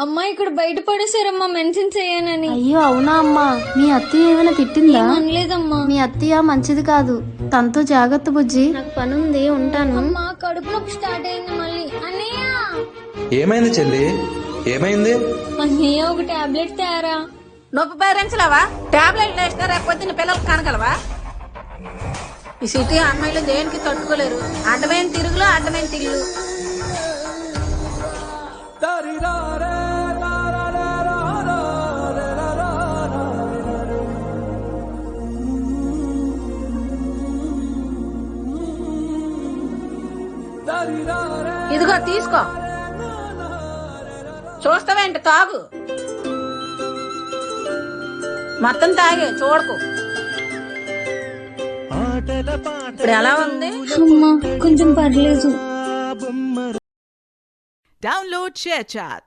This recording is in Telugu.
అమ్మా ఇక్కడ బయట పడేసారమ్మా మెన్షన్ చేయనని. అయ్యో అవునా అమ్మా, మీ అత్తయ్య ఏమైనా తిట్టిందా? అనలేదమ్మా. మీ అత్తయ్య మంచిది కాదు, తనతో జాగ్రత్త బుజ్జి. నాకు పని ఉంది, ఉంటాను. అమ్మా కడుపు నొప్పి స్టార్ట్ అయింది మళ్ళీ. అన్నయ్య ఏమైంది చెల్లి, ఏమైంది? అన్నయ్య ఒక టాబ్లెట్ తేరా. నొప్పి భరించలేవా? టాబ్లెట్ వేసినా రేపు పొద్దున్న పిల్లలకు కనగలవా? ఈ సిటీ అమ్మాయిలు దేనికి తట్టుకోలేరు. అడ్డమైన తిరుగులు, అడ్డమైన తిరుగులు. ఇదిగో తీసుకో. చూస్తావేంటి? తాగు. మొత్తం తాగే, చూడకు. ఇప్పుడు ఎలా ఉంది? అమ్మా కొంచెం పర్లేదు. Download ShareChat.